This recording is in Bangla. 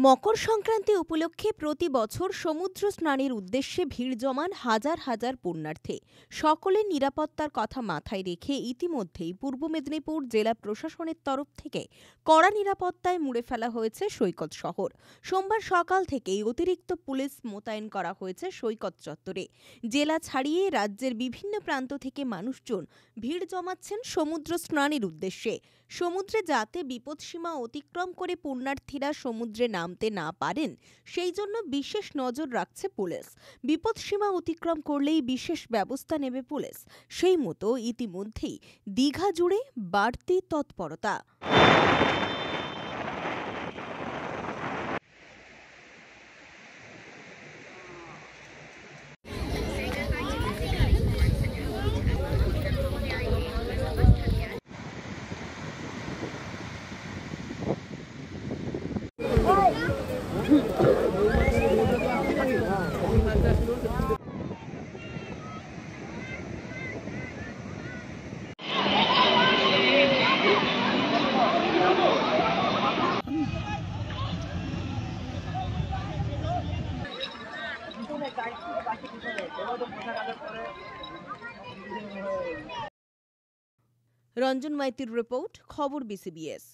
মকর সংক্রান্তি উপলক্ষে প্রতি বছর সমুদ্র স্নানের উদ্দেশ্যে ভিড় জমান হাজার হাজার পুণ্যার্থী। সকলের নিরাপত্তার কথা মাথায় রেখে ইতিমধ্যেই পূর্ব মেদিনীপুর জেলা প্রশাসনের তরফ থেকে কড়া নিরাপত্তায় মুড়ে ফেলা হয়েছে সৈকত শহর। সোমবার সকাল থেকেই অতিরিক্ত পুলিশ মোতায়েন করা হয়েছে সৈকত চত্বরে। জেলা ছাড়িয়ে রাজ্যের বিভিন্ন প্রান্ত থেকে মানুষজন ভিড় জমাচ্ছেন সমুদ্র স্নানের উদ্দেশ্যে। সমুদ্রে যাতে বিপদসীমা অতিক্রম করে পুণ্যার্থীরা সমুদ্রে নামতে না পারেন, সেই জন্য বিশেষ নজর রাখছে পুলিশ। বিপদসীমা অতিক্রম করলেই বিশেষ ব্যবস্থা নেবে পুলিশ। সেই মতো ইতিমধ্যেই দীঘা জুড়ে বাড়তি তৎপরতা। রঞ্জন মাইতির রিপোর্ট, খবর BCBS।